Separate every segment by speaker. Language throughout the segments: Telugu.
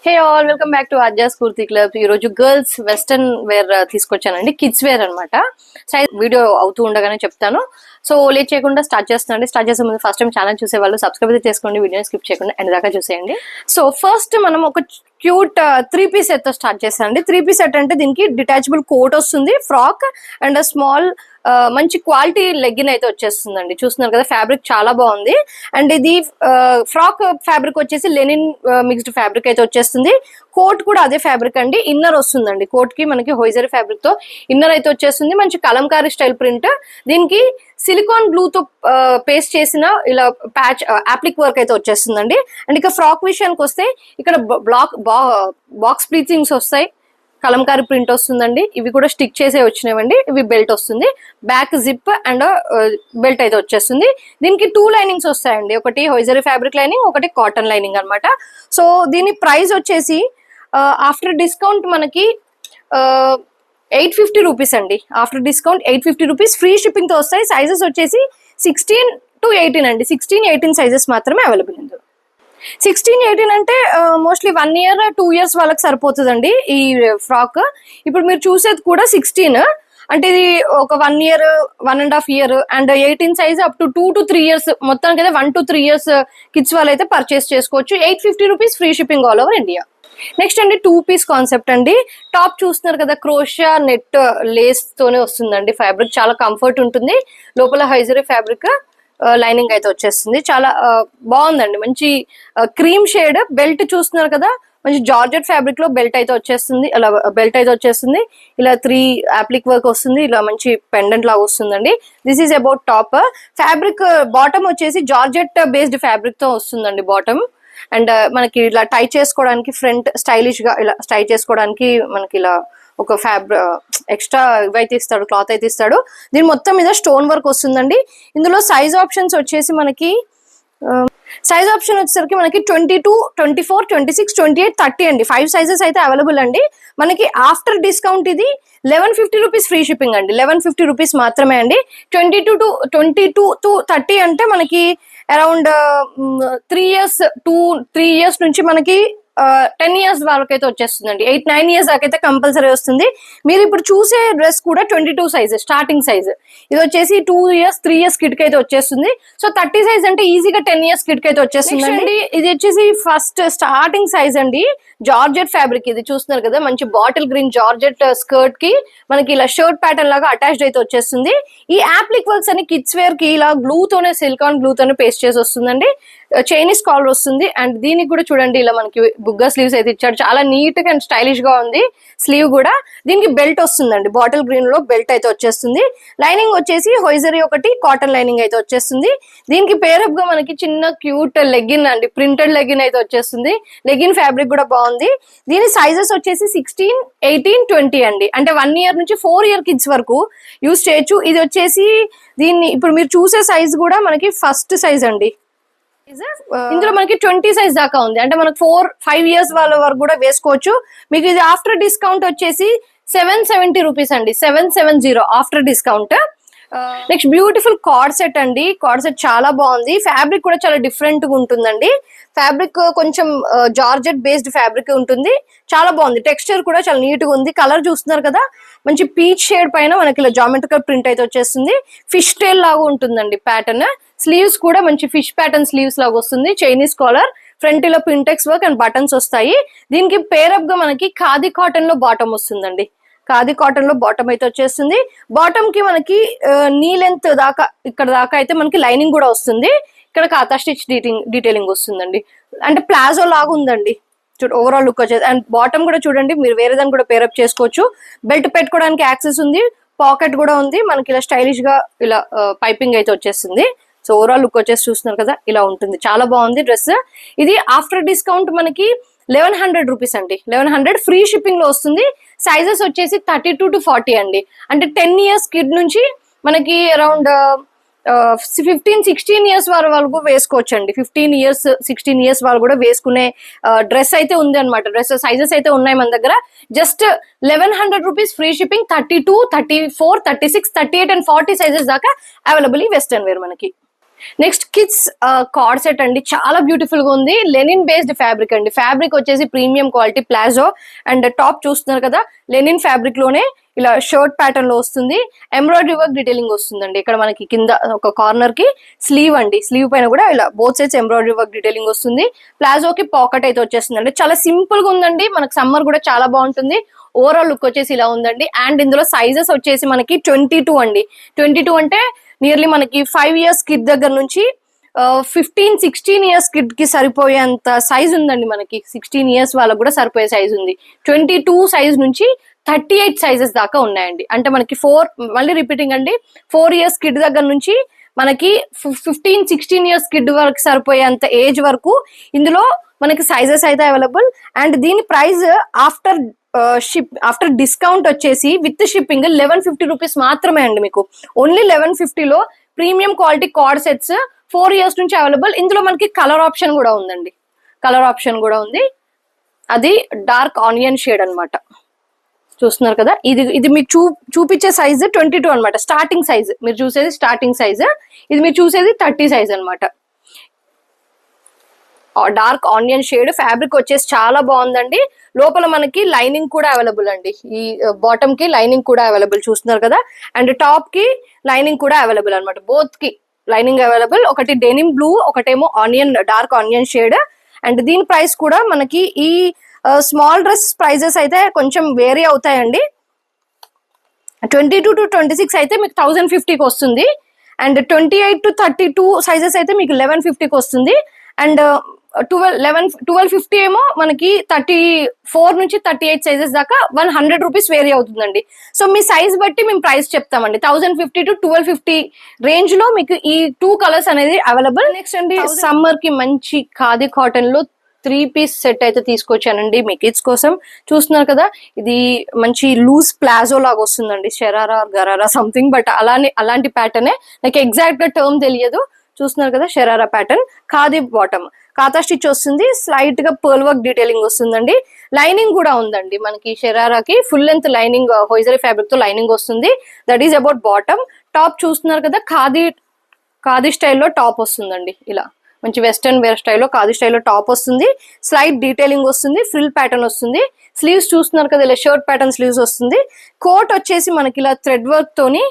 Speaker 1: Hey all, welcome back to Arjas kurti club. ఈ రోజు గర్ల్స్ వెస్టర్న్ వేర్ తీసుకొచ్చానండి, కిడ్స్ వేర్ అనమాట. సైజ్ వీడియో అవుతూ ఉండగానే చెప్తాను. సో లేట్ చేయకుండా స్టార్ట్ చేస్తానండి. స్టార్ట్ చేసే ముందు ఫస్ట్ టైం ఛానల్ చూసే వాళ్ళు సబ్స్క్రైబ్ చేసుకోండి, వీడియోని స్కిప్ చేయకుండా ఎండ్ దాకా చూసేయండి. సో ఫస్ట్ మనం ఒక క్యూట్ 3-piece సెట్ తో స్టార్ట్ చేస్తానండి. 3-piece సెట్ అంటే దీనికి డిటాచబుల్ కోట్ వస్తుంది, ఫ్రాక్ అండ్ స్మాల్ మంచి క్వాలిటీ లెగ్గిన్ అయితే వచ్చేస్తుందండి. చూస్తున్నారు కదా, ఫ్యాబ్రిక్ చాలా బాగుంది. అండ్ ఇది ఫ్రాక్ ఫ్యాబ్రిక్ వచ్చేసి లెనిన్ మిక్స్డ్ ఫ్యాబ్రిక్ అయితే వచ్చేస్తుంది. కోట్ కూడా అదే ఫ్యాబ్రిక్ అండి. ఇన్నర్ వస్తుందండి, కోట్ కి మనకి హోయిజరీ ఫ్యాబ్రిక్ తో ఇన్నర్ అయితే వచ్చేస్తుంది. మంచి కలంకారీ స్టైల్ ప్రింట్. దీనికి సిలికాన్ గ్లూ తో పేస్ట్ చేసిన ఇలా ప్యాచ్ అప్లిక్ వర్క్ అయితే వచ్చేస్తుందండి. అండ్ ఇక ఫ్రాక్ విషయానికి వస్తే ఇక్కడ బాక్స్ ప్లీచింగ్స్ వస్తాయి, కలంకారీ ప్రింట్ వస్తుందండి. ఇవి కూడా స్టిక్ చేసే వచ్చినవండి. ఇవి బెల్ట్ వస్తుంది, బ్యాక్ జిప్ అండ్ బెల్ట్ అయితే వచ్చేస్తుంది. దీనికి 2 లైనింగ్స్ వస్తాయండి, ఒకటి హోయిజరీ ఫ్యాబ్రిక్ లైనింగ్, ఒకటి కాటన్ లైనింగ్ అనమాట. సో దీని ప్రైస్ వచ్చేసి ఆఫ్టర్ డిస్కౌంట్ మనకి 850 రూపీస్ అండి. After discount 850 rupees. Free shipping తో వస్తాయి. సైజెస్ వచ్చేసి 16 to 18 అండి. 16-18 సైజెస్ మాత్రమే అవైలబుల్ ఉంది. 16-18 అంటే మోస్ట్లీ 1 year 2 years వాళ్ళకి సరిపోతుందండి ఈ ఫ్రాక్. ఇప్పుడు మీరు చూసేది కూడా 16 అంటే ఇది ఒక 1 year 1.5 year and 18 size up to 2 to 3 years, మొత్తానికి అయితే 1 to 3 years కిడ్స్ వాళ్ళు అయితే పర్చేస్ చేసుకోవచ్చు. 850 rupees, free shipping all over India. Next అండి 2-piece కాన్సెప్ట్ అండి. టాప్ చూస్తున్నారు కదా, క్రోషియా నెట్ లేస్ తోనే వస్తుందండి. ఫ్యాబ్రిక్ చాలా కంఫర్ట్ ఉంటుంది. లోపల హైజరీ ఫ్యాబ్రిక్ లైనింగ్ అయితే వచ్చేస్తుంది. చాలా బాగుందండి, మంచి క్రీమ్ షేడ్. బెల్ట్ చూస్తున్నారు కదా, మంచి జార్జెట్ ఫ్యాబ్రిక్ లో బెల్ట్ అయితే వచ్చేస్తుంది. అలా బెల్ట్ అయితే వచ్చేస్తుంది. ఇలా 3 అప్లిక్ వర్క్ వస్తుంది. ఇలా మంచి పెండెంట్ లాగా వస్తుందండి. This is about top. Fabric bottom వచ్చేసి జార్జెట్ బేస్డ్ ఫ్యాబ్రిక్ తో వస్తుందండి బాటమ్. అండ్ మనకి ఇలా టై చేసుకోవడానికి ఫ్రంట్ స్టైలిష్ గా ఇలా టై చేసుకోవడానికి మనకి ఇలా ఒక ఎక్స్ట్రా ఇవైతే ఇస్తాడు, క్లాత్ అయితే ఇస్తాడు. దీని మొత్తం మీద స్టోన్ వర్క్ వస్తుందండి. ఇందులో సైజ్ ఆప్షన్స్ వచ్చేసి మనకి సైజ్ ఆప్షన్ వచ్చేసరికి మనకి 22, 24, 26, 28, 30 అండి. 5 సైజెస్ అయితే అవైలబుల్ అండి. మనకి ఆఫ్టర్ డిస్కౌంట్ ఇది 1150 రూపీస్ ఫ్రీ షిప్పింగ్ అండి. 1150 రూపీస్ మాత్రమే అండి. 22 to 30 అంటే మనకి అరౌండ్ 3 years నుంచి మనకి 10 years వరకైతే వచ్చేస్తుందండి. 8-9 years దాకైతే కంపల్సరీ వస్తుంది. మీరు ఇప్పుడు చూసే డ్రెస్ కూడా 22 సైజ్ స్టార్టింగ్ సైజ్. ఇది వచ్చేసి 2 years 3 years కిడ్ కి అయితే వచ్చేస్తుంది. సో 30 సైజ్ అంటే ఈజీగా 10 years కిడ్ కి అయితే వచ్చేస్తుంది అండి. ఇది వచ్చేసి ఫస్ట్ స్టార్టింగ్ సైజ్ అండి. జార్జెట్ ఫ్యాబ్రిక్ ఇది చూస్తున్నారు కదా, మంచి బాటిల్ గ్రీన్ జార్జెట్ స్కర్ట్ కి మనకి ఇలా షర్ట్ ప్యాటర్న్ లాగా అటాచ్డ్ అయితే వచ్చేస్తుంది. ఈ అప్లిక్ వర్క్స్ అని కిడ్స్ వేర్ కి ఇలా గ్లూ తోనే, సిలికాన్ గ్లూ తోనే పేస్ట్ చేసి వస్తుందండి. చైనీస్ కాలర్ వస్తుంది. అండ్ దీనికి కూడా చూడండి ఇలా మనకి బుగ్గ స్లీవ్స్ అయితే ఇచ్చాడు. చాలా నీట్ గా అండ్ స్టైలిష్ గా ఉంది స్లీవ్ కూడా. దీనికి బెల్ట్ వస్తుందండి, బాటిల్ గ్రీన్ లో బెల్ట్ అయితే వచ్చేస్తుంది. లైనింగ్ వచ్చేసి హోయిజరీ ఒకటి, కాటన్ లైనింగ్ అయితే వచ్చేస్తుంది. దీనికి పేరప్ గా మనకి చిన్న క్యూట్ లెగ్గిన్ అండి, ప్రింటెడ్ లెగ్గిన్ అయితే వచ్చేస్తుంది. లెగ్గిన్ ఫ్యాబ్రిక్ కూడా బాగుంది. దీని సైజెస్ వచ్చేసి 16, 18, 20 అండి. అంటే 1 year నుంచి 4 year కిడ్స్ వరకు యూజ్ చేయొచ్చు. ఇది వచ్చేసి దీన్ని ఇప్పుడు మీరు చూసే సైజ్ కూడా మనకి ఫస్ట్ సైజ్ అండి. ఇందులో మనకి 20 సైజ్ దాకా ఉంది. అంటే మనకు 4-5 years వాళ్ళ వరకు కూడా వేసుకోవచ్చు. మీకు ఇది ఆఫ్టర్ డిస్కౌంట్ వచ్చేసి 770 రూపీస్ అండి. 770 after discount. Next beautiful card set అండి. కార్డ్ సెట్ చాలా బాగుంది. ఫ్యాబ్రిక్ కూడా చాలా డిఫరెంట్ గా ఉంటుందండి. ఫ్యాబ్రిక్ కొంచెం జార్జెట్ బేస్డ్ ఫ్యాబ్రిక్ ఉంటుంది. చాలా బాగుంది. టెక్స్చర్ కూడా చాలా నీట్ గా ఉంది. కలర్ చూస్తున్నారు కదా, మంచి పీచ్ షేడ్ పైన మనకి ఇలా జామెట్రికల్ ప్రింట్ అయితే వచ్చేస్తుంది. ఫిష్ టైల్ లాగా ఉంటుందండి ప్యాటర్న్. స్లీవ్స్ కూడా మంచి ఫిష్ ప్యాటర్న్ స్లీవ్స్ లాగా వస్తుంది. చైనీస్ కాలర్, ఫ్రంట్ లో పింటెక్స్ వర్క్ అండ్ బటన్స్ వస్తాయి. దీనికి పేరప్ గా మనకి ఖాదీ కాటన్ లో బాటమ్ వస్తుందండి. ఖాదీ కాటన్ లో బాటమ్ అయితే వచ్చేస్తుంది. బాటమ్ కి మనకి నీ లెంత్ దాకా, ఇక్కడ దాకా అయితే మనకి లైనింగ్ కూడా వస్తుంది. ఇక్కడ కాతా స్టిచ్ డీటెయిలింగ్ వస్తుందండి. అంటే ప్లాజో లాగా ఉందండి ఓవరాల్ లుక్ వచ్చేది. అండ్ బాటమ్ కూడా చూడండి, మీరు వేరే దాన్ని కూడా పేరప్ చేసుకోవచ్చు. బెల్ట్ పెట్టుకోవడానికి యాక్సెస్ ఉంది, పాకెట్ కూడా ఉంది. మనకి ఇలా స్టైలిష్ గా ఇలా పైపింగ్ అయితే వచ్చేస్తుంది. సో ఓవరాల్ లుక్ వచ్చేసి చూస్తున్నారు కదా, ఇలా ఉంటుంది. చాలా బాగుంది డ్రెస్. ఇది ఆఫ్టర్ డిస్కౌంట్ మనకి 1100 రూపీస్ అండి. 1100 ఫ్రీ షిప్పింగ్ లో వస్తుంది. సైజెస్ వచ్చేసి 32 to 40 అండి. అంటే 10 years కిడ్ నుంచి మనకి అరౌండ్ 15-16 years వరకు వేసుకోవచ్చు అండి. 15 years 16 years వాళ్ళు కూడా వేసుకునే డ్రెస్ అయితే ఉంది అనమాట. డ్రెస్ సైజెస్ అయితే ఉన్నాయి మన దగ్గర. Just 1100 rupees free shipping. 32, 34, 36, 38 and 40 sizes దాకా అవైలబుల్ ఈ వెస్టర్న్ వేర్ మనకి. నెక్స్ట్ కిడ్స్ కార్డ్ సెట్ అండి, చాలా బ్యూటిఫుల్ గా ఉంది. లెనిన్ బేస్డ్ ఫ్యాబ్రిక్ అండి. ఫ్యాబ్రిక్ వచ్చేసి premium quality palazzo and top చూస్తున్నారు కదా, లెనిన్ ఫ్యాబ్రిక్ లోనే ఇలా షర్ట్ ప్యాటర్న్ లో వస్తుంది. ఎంబ్రాయిడరీ వర్క్ డీటెయిలింగ్ వస్తుందండి. ఇక్కడ మనకి కింద ఒక కార్నర్ కి స్లీవ్ అండి, స్లీవ్ పైన కూడా ఇలా both sides embroidery work detailing వస్తుంది. ప్లాజోకి పాకెట్ అయితే వచ్చేస్తుందండి. చాలా సింపుల్ గా ఉందండి, మనకి సమ్మర్ కూడా చాలా బాగుంటుంది. ఓవరాల్ లుక్ వచ్చేసి ఇలా ఉందండి. అండ్ ఇందులో సైజెస్ వచ్చేసి మనకి 22 అండి. 22 అంటే నియర్లీ మనకి 5 years కిడ్ దగ్గర నుంచి 15-16 years కిడ్ కి సరిపోయేంత సైజ్ ఉందండి. మనకి 16 years వాళ్ళకు కూడా సరిపోయే సైజ్ ఉంది. 22 సైజ్ నుంచి 38 సైజెస్ దాకా ఉన్నాయండి. అంటే మనకి మళ్ళీ రిపీటింగ్ అండి, 4 years కిడ్ దగ్గర నుంచి మనకి 15-16 years కిడ్ వరకు సరిపోయేంత ఏజ్ వరకు ఇందులో మనకి సైజెస్ అయితే అవైలబుల్. అండ్ దీని ప్రైస్ ఆఫ్టర్ డిస్కౌంట్ వచ్చేసి విత్ షిప్పింగ్ 1150 రూపీస్ మాత్రమే అండి. మీకు ఓన్లీ 1150 లో premium quality card sets 4 years నుంచి అవైలబుల్. ఇందులో మనకి కలర్ ఆప్షన్ కూడా ఉందండి, కలర్ ఆప్షన్ కూడా ఉంది. అది డార్క్ ఆనియన్ షేడ్ అన్నమాట. చూస్తున్నారు కదా, ఇది మీకు చూపించే సైజ్ 22 అనమాట. స్టార్టింగ్ సైజ్ మీరు చూసేది స్టార్టింగ్ సైజ్, ఇది మీరు చూసేది 30 సైజ్ అనమాట. డార్క్ ఆనియన్ షేడ్ ఫ్యాబ్రిక్ వచ్చేసి చాలా బాగుందండి. లోపల మనకి లైనింగ్ కూడా అవైలబుల్ అండి. ఈ బాటమ్ కి లైనింగ్ కూడా అవైలబుల్ చూస్తున్నారు కదా. అండ్ టాప్ కి లైనింగ్ కూడా అవైలబుల్ అనమాట. బోత్ కి లైనింగ్ అవైలబుల్. ఒకటి డెనిమ్ బ్లూ, ఒకటేమో డార్క్ ఆనియన్ షేడ్. అండ్ దీని ప్రైస్ కూడా మనకి ఈ స్మాల్ డ్రెస్ ప్రైజెస్ అయితే కొంచెం వేరీ అవుతాయండి. 22 to 26 అయితే మీకు 1050కి వస్తుంది. అండ్ 28 to 32 సైజెస్ అయితే మీకు 1150కి వస్తుంది. అండ్ 1250 ఏమో మనకి 34 నుంచి 38 సైజెస్ దాకా 100 రూపీస్ వేరీ అవుతుందండి. సో మీ సైజ్ బట్టి మేము ప్రైస్ చెప్తామండి. 1050 to 1250 రేంజ్ లో మీకు ఈ 2 కలర్స్ అనేది అవైలబుల్. నెక్స్ట్ అండి, సమ్మర్ కి మంచి ఖాదీ కాటన్ లో 3-piece సెట్ అయితే తీసుకొచ్చానండి మీ కిడ్స్ కోసం. చూస్తున్నారు కదా, ఇది మంచి లూజ్ ప్లాజో లాగా వస్తుందండి. షరారా గరారా సంథింగ్, బట్ అలాంటి ప్యాటర్నే. నాకు ఎగ్జాక్ట్ గా టర్మ్ తెలియదు. చూస్తున్నారు కదా, షరారా ప్యాటర్న్, ఖాదీ బాటమ్, కాతా స్టిచ్ వస్తుంది. స్లైట్ గా పర్ల్ వర్క్ డీటెయిలింగ్ వస్తుందండి. లైనింగ్ కూడా ఉందండి మనకి. షరారాకి ఫుల్ లెంత్ లైనింగ్, హోయిజరీ ఫ్యాబ్రిక్ తో లైనింగ్ వస్తుంది. That is about bottom. Top చూస్తున్నారు కదా, ఖాదీ స్టైల్లో టాప్ వస్తుందండి. ఇలా మంచి వెస్టర్న్ వేర్ స్టైల్లో ఖాదీ స్టైల్లో టాప్ వస్తుంది. స్లైట్ డీటెయిలింగ్ వస్తుంది, ఫ్రిల్ ప్యాటర్న్ వస్తుంది. స్లీవ్స్ చూస్తున్నారు కదా, ఇలా షర్ట్ ప్యాటర్న్ స్లీవ్స్ వస్తుంది. కోట్ వచ్చేసి మనకి ఇలా థ్రెడ్ వర్క్ తోని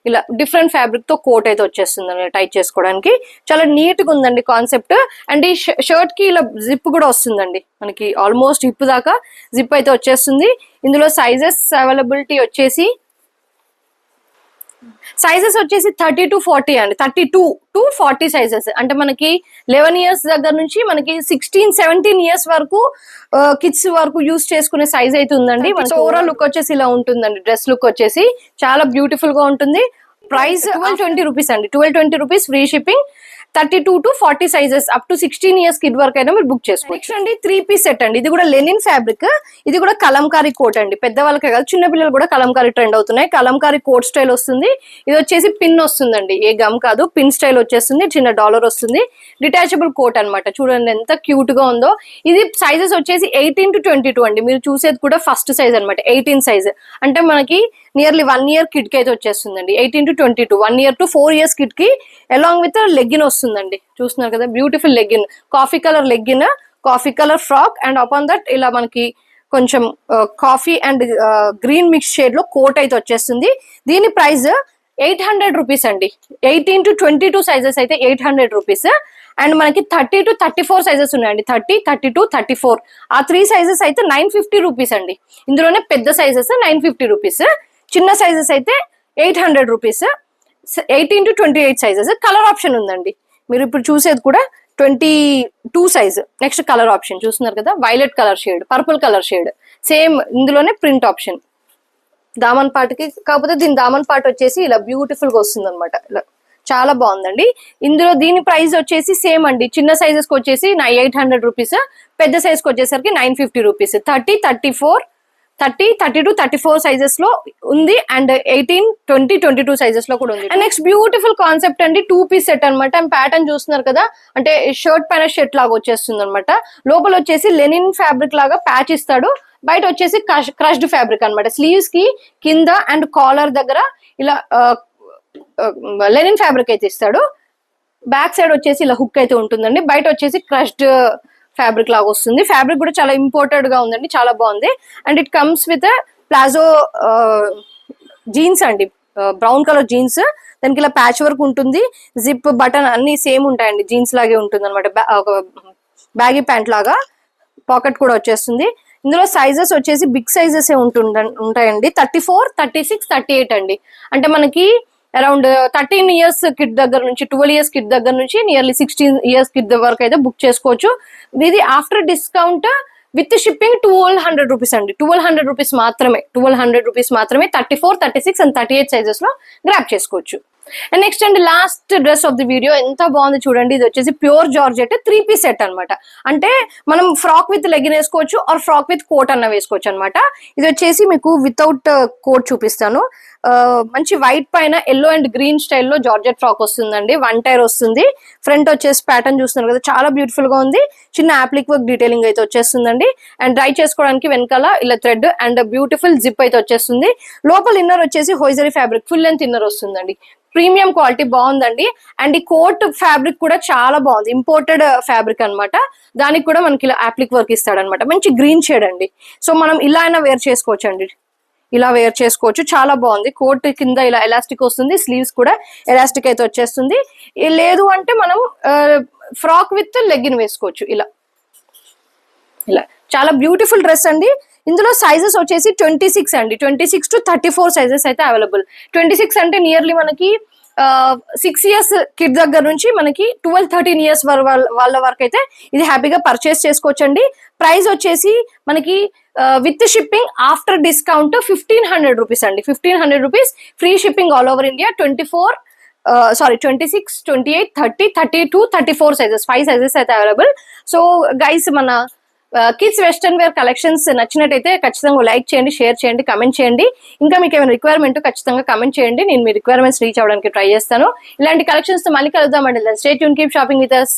Speaker 1: ఇలా డిఫరెంట్ ఫ్యాబ్రిక్ తో కోట్ అయితే వచ్చేస్తుంది టైట్ చేసుకోవడానికి. చాలా నీట్ గా ఉందండి కాన్సెప్ట్. అండ్ ఈ షర్ట్ కి ఇలా జిప్ కూడా వస్తుందండి మనకి. ఆల్మోస్ట్ హిప్ దాకా జిప్ అయితే వచ్చేస్తుంది. ఇందులో సైజెస్ అవైలబిలిటీ వచ్చేసి 30 to 40 అండి. 32 to 40 సైజెస్. అంటే మనకి 11 years దగ్గర నుంచి మనకి 16-17 years వరకు కిడ్స్ వరకు యూస్ చేసుకునే సైజ్ అయితే ఉందండి. మనకి ఓవరాల్ లుక్ వచ్చేసి ఇలా ఉంటుందండి. డ్రెస్ లుక్ వచ్చేసి చాలా బ్యూటిఫుల్ గా ఉంటుంది. ప్రైస్ 1220 రూపీస్ అండి. 1220 rupees free shipping. 32 to 40 sizes up to 16 years kid వరకు అయినా మీరు బుక్ చేసుకోవచ్చు. నెక్స్ట్ అండి, 3-piece సెట్ అండి. ఇది కూడా లెనిన్ ఫ్యాబ్రిక్. ఇది కూడా కలంకారీ కోట్ అండి. పెద్దవాళ్ళకే కాదు, చిన్న పిల్లలు కూడా కలంకారీ ట్రెండ్ అవుతున్నాయి. కలంకారీ కోట్ స్టైల్ వస్తుంది. ఇది వచ్చేసి పిన్ వస్తుందండి, ఏ గమ్ కాదు, పిన్ స్టైల్ వచ్చేస్తుంది. చిన్న డాలర్ వస్తుంది. డిటాచబుల్ కోట్ అనమాట. చూడండి ఎంత క్యూట్ గా ఉందో. ఇది సైజెస్ వచ్చేసి 18 to 22 అండి. మీరు చూసేది కూడా ఫస్ట్ సైజ్ అనమాట, 18 సైజ్. అంటే మనకి నియర్లీ 1 year కిడ్ కి అయితే వచ్చేస్తుందండి. 18 to 22, 1 year to 4 years kid కి అలాంగ్ విత్ లెగ్గిన్ వస్తుందండి. చూస్తున్నారు కదా, beautiful legging, coffee colour legging, coffee colour frock. And upon that ఇలా మనకి కొంచెం coffee and green mix shade లో కోట్ అయితే వచ్చేస్తుంది. దీని ప్రైస్ 800 రూపీస్ అండి. 18 to 22 సైజెస్ అయితే 800 రూపీస్. అండ్ మనకి 30 to 34 సైజెస్ ఉన్నాయండి. 30, 32, 34 ఆ 3 సైజెస్ అయితే 950 రూపీస్ అండి. ఇందులోనే పెద్ద సైజెస్ 950 రూపీస్, చిన్న సైజెస్ అయితే 800 rupees. 18 to 28 sizes. Colour option ఉందండి. మీరు ఇప్పుడు చూసేది కూడా 22 సైజ్. నెక్స్ట్ కలర్ ఆప్షన్ చూస్తున్నారు కదా, violet colour shade, purple colour shade. Same ఇందులోనే ప్రింట్ ఆప్షన్ దామన్ పార్ట్కి. కాకపోతే దీని దామన్ పార్ట్ వచ్చేసి ఇలా బ్యూటిఫుల్ గా వస్తుంది అనమాట. ఇలా చాలా బాగుందండి. ఇందులో దీని ప్రైస్ వచ్చేసి సేమ్ అండి. చిన్న సైజెస్ కి వచ్చేసి 800 రూపీస్, పెద్ద సైజ్ కి వచ్చేసరికి 950 రూపీస్. 30, 32, 34 సైజెస్ లో ఉంది. అండ్ 18, 20, 22 సైజెస్ లో కూడా ఉంది. అండ్ నెక్స్ట్ బ్యూటిఫుల్ కాన్సెప్ట్ అండి, 2-piece సెట్ అనమాట. అండ్ ప్యాటర్న్ చూస్తున్నారు కదా, అంటే షర్ట్ పైన షర్ట్ లాగా వచ్చేస్తుంది అనమాట. లోపల వచ్చేసి లెనిన్ ఫ్యాబ్రిక్ లాగా ప్యాచ్ ఇస్తాడు. బయట వచ్చేసి క్రష్డ్ ఫ్యాబ్రిక్ అనమాట. స్లీవ్స్ కి కింద అండ్ కాలర్ దగ్గర ఇలా లెనిన్ ఫ్యాబ్రిక్ అయితే ఇస్తాడు. బ్యాక్ సైడ్ వచ్చేసి ఇలా హుక్ అయితే ఉంటుందండి. బయట వచ్చేసి క్రష్డ్ ఫ్యాబ్రిక్ లాగా వస్తుంది. ఫ్యాబ్రిక్ కూడా చాలా ఇంపోర్టెడ్ గా ఉందండి, చాలా బాగుంది. And it comes with palazzo jeans అండి, బ్రౌన్ కలర్ జీన్స్. దానికి ఇలా ప్యాచ్ వర్క్ ఉంటుంది, జిప్ బటన్ అన్ని సేమ్ ఉంటాయండి, జీన్స్ లాగే ఉంటుంది అనమాట. బ్యాగీ ప్యాంట్ లాగా పాకెట్ కూడా వచ్చేస్తుంది. ఇందులో సైజెస్ వచ్చేసి బిగ్ సైజెస్ ఉంటాయండి, 34, 36, 38 అండి. అంటే మనకి అరౌండ్ 13 ఇయర్స్ కిడ్ దగ్గర నుంచి 12 ఇయర్స్ కిడ్ దగ్గర నుంచి నియర్లీ 16 ఇయర్స్ కిడ్ వరకు అయితే బుక్ చేసుకోవచ్చు. ఇది after discount with shipping 1200 rupees అండి. 1200 రూపీస్ మాత్రమే, 1200 రూపీస్ మాత్రమే. 34, 36 అండ్ 38 సైజెస్ లో గ్రాప్ చేసుకోవచ్చు. అండ్ నెక్స్ట్ అండి last dress of the video, ఎంత బాగుంది చూడండి. ఇది వచ్చేసి ప్యూర్ జార్జెట్ 3-piece సెట్ అనమాట. అంటే మనం ఫ్రాక్ విత్ లెగిన్ వేసుకోవచ్చు ఆర్ ఫ్రాక్ విత్ కోట్ అన్న వేసుకోవచ్చు అనమాట. ఇది వచ్చేసి మీకు వితౌట్ కోట్ చూపిస్తాను. మంచి వైట్ పైన ఎల్లో అండ్ గ్రీన్ స్టైల్లో జార్జెట్ ఫ్రాక్ వస్తుందండి. 1 టైర్ వస్తుంది. ఫ్రంట్ వచ్చేసి ప్యాటర్న్ చూస్తున్నారు కదా, చాలా బ్యూటిఫుల్ గా ఉంది. చిన్న అప్లిక్ వర్క్ డీటెయిలింగ్ అయితే వచ్చేస్తుందండి. అండ్ డ్రై చేసుకోవడానికి వెనకాల ఇలా థ్రెడ్ అండ్ బ్యూటిఫుల్ జిప్ అయితే వచ్చేస్తుంది. లోపల ఇన్నర్ వచ్చేసి హోయిజరీ ఫ్యాబ్రిక్ ఫుల్ లెంత్ ఇన్నర్ వస్తుందండి. ప్రీమియం క్వాలిటీ బాగుందండి. అండ్ ఈ కోట్ ఫ్యాబ్రిక్ కూడా చాలా బాగుంది, ఇంపోర్టెడ్ ఫ్యాబ్రిక్ అనమాట. దానికి కూడా మనకి ఇలా అప్లిక్ వర్క్ ఇస్తాడనమాట. మంచి గ్రీన్ షేడ్ అండి. సో మనం ఇలా అయినా వేర్ చేసుకోవచ్చు అండి, ఇలా వేర్ చేసుకోవచ్చు, చాలా బాగుంది. కోట్ కింద ఇలా ఎలాస్టిక్ వస్తుంది, స్లీవ్స్ కూడా ఎలాస్టిక్ అయితే వచ్చేస్తుంది. లేదు అంటే మనం ఫ్రాక్ విత్ లెగ్గిన్ వేసుకోవచ్చు. ఇలా ఇలా చాలా బ్యూటిఫుల్ డ్రెస్ అండి. ఇందులో సైజెస్ వచ్చేసి 26 అండి, 26 to 34 సైజెస్ అయితే అవైలబుల్. 26 అంటే నియర్లీ మనకి 6 ఇయర్స్ కిడ్ దగ్గర నుంచి మనకి 12-13 ఇయర్స్ వాళ్ళ వరకు అయితే ఇది హ్యాపీగా పర్చేస్ చేసుకోవచ్చండి. ప్రైస్ వచ్చేసి మనకి with shipping after discount 1500 rupees అండి. 1500 rupees free shipping all over India. 26, 28, 30, 32, 34 sizes, 5 sizes అయితే అవైలబుల్. సో గైస్, మన కిడ్స్ వెస్టర్న్ వేర్ కలెక్షన్స్ నచ్చినట్టయితే ఖచ్చితంగా లైక్ చేయండి, షేర్ చేయండి, కమెంట్ చేయండి. ఇంకా మీకు ఏమైనా రిక్వైర్మెంట్ ఖచ్చితంగా కమెంట్ చేయండి, నేను మీ రిక్వైర్మెంట్స్ రీచ్ అవ్వడానికి ట్రై చేస్తాను. ఇలాంటి కలెక్షన్స్ తో మళ్ళీ కలుద్దామండి. Stay tune, keep shopping with us.